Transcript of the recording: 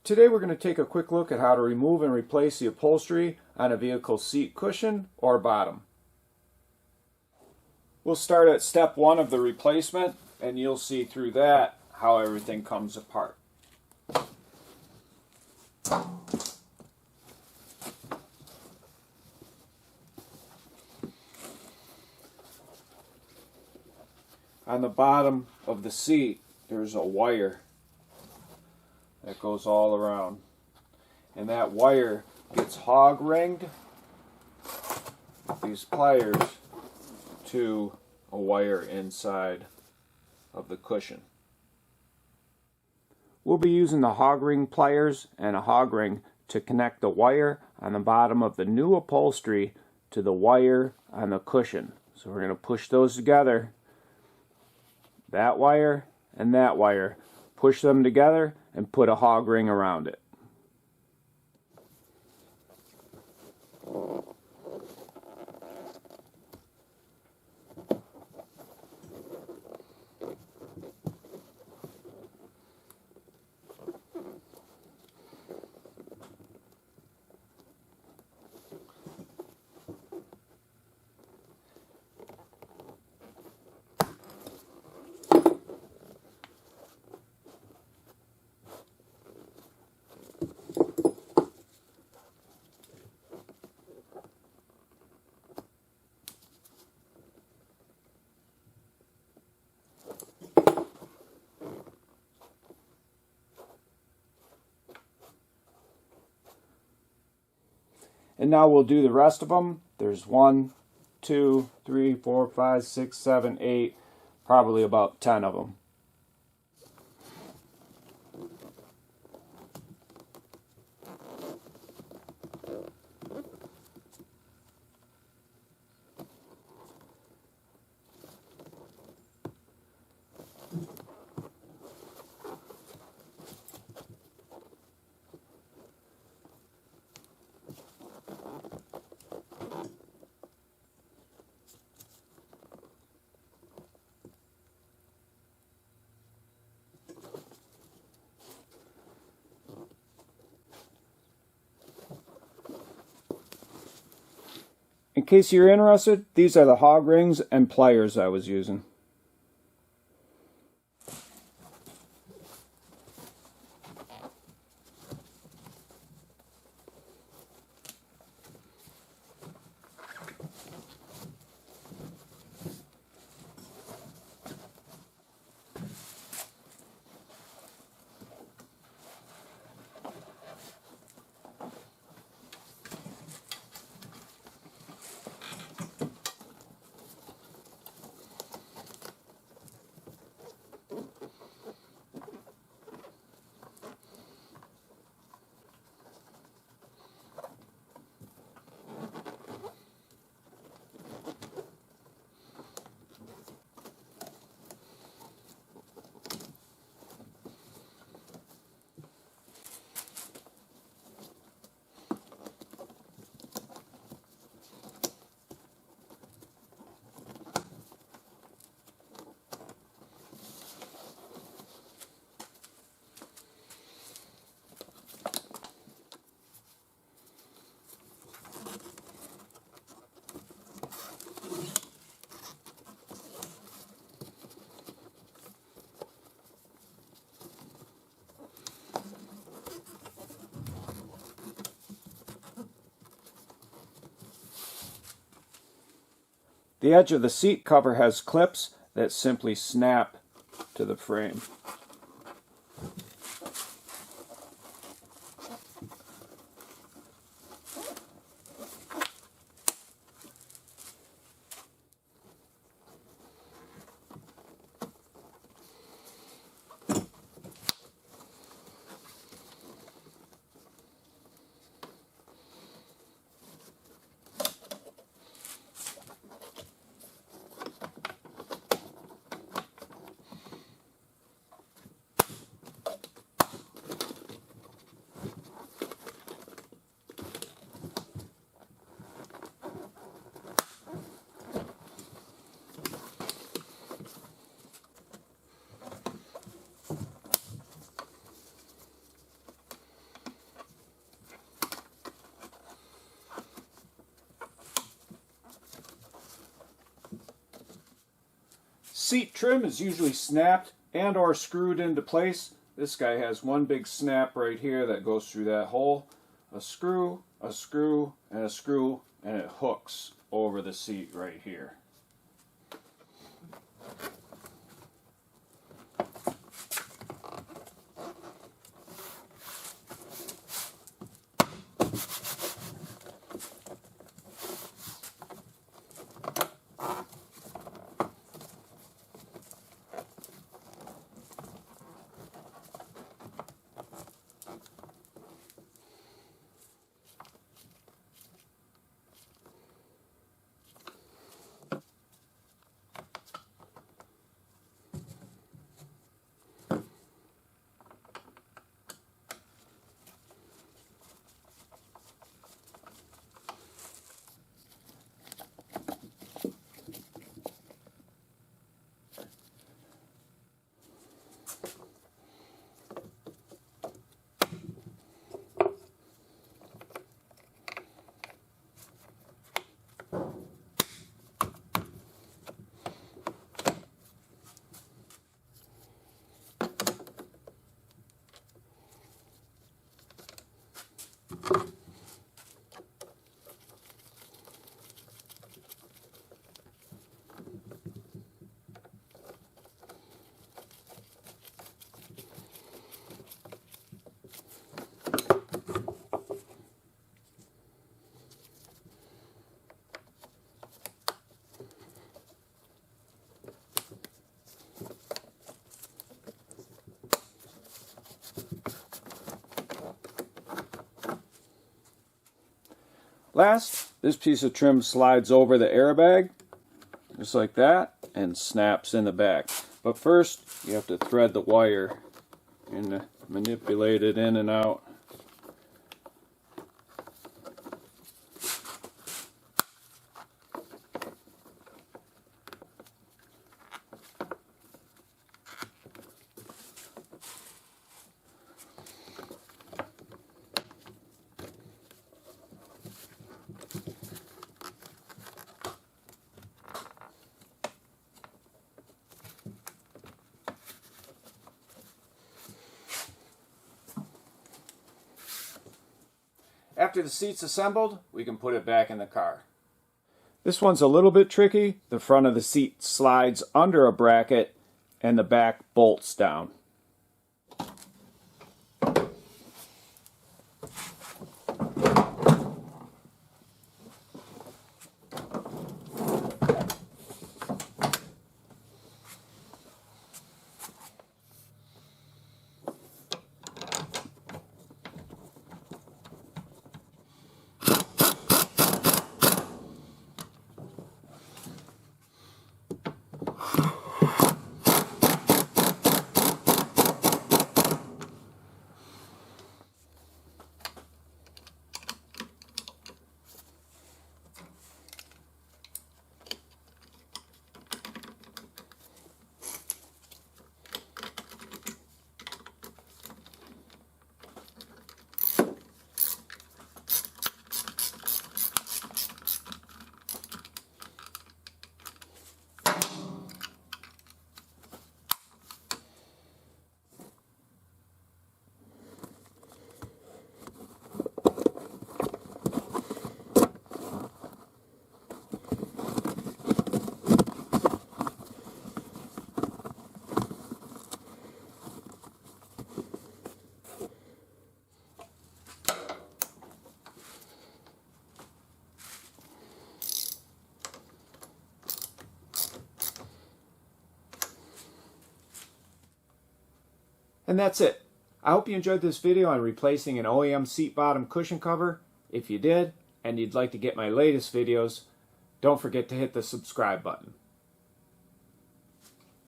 Today we're going to take a quick look at how to remove and replace the upholstery on a vehicle's seat cushion or bottom. We'll start at step 1 of the replacement, and you'll see through that how everything comes apart. On the bottom of the seat there's a wire that goes all around, and that wire gets hog ringed with these pliers to a wire inside of the cushion. We'll be using the hog ring pliers and a hog ring to connect the wire on the bottom of the new upholstery to the wire on the cushion. So we're going to push those together, that wire and that wire, push them together and put a hog ring around it. And now we'll do the rest of them. There's 1, 2, 3, 4, 5, 6, 7, 8, probably about 10 of them. In case you're interested, these are the hog rings and pliers I was using. The edge of the seat cover has clips that simply snap to the frame. seat trim is usually snapped and or screwed into place. This guy has one big snap right here that goes through that hole. A screw, a screw, and a screw, and it hooks over the seat right here. Last, this piece of trim slides over the airbag, just like that, and snaps in the back. But first, you have to thread the wire and manipulate it in and out. After the seat's assembled, we can put it back in the car. This one's a little bit tricky. The front of the seat slides under a bracket and the back bolts down. And that's it. I hope you enjoyed this video on replacing an OEM seat bottom cushion cover. If you did, and you'd like to get my latest videos, don't forget to hit the subscribe button.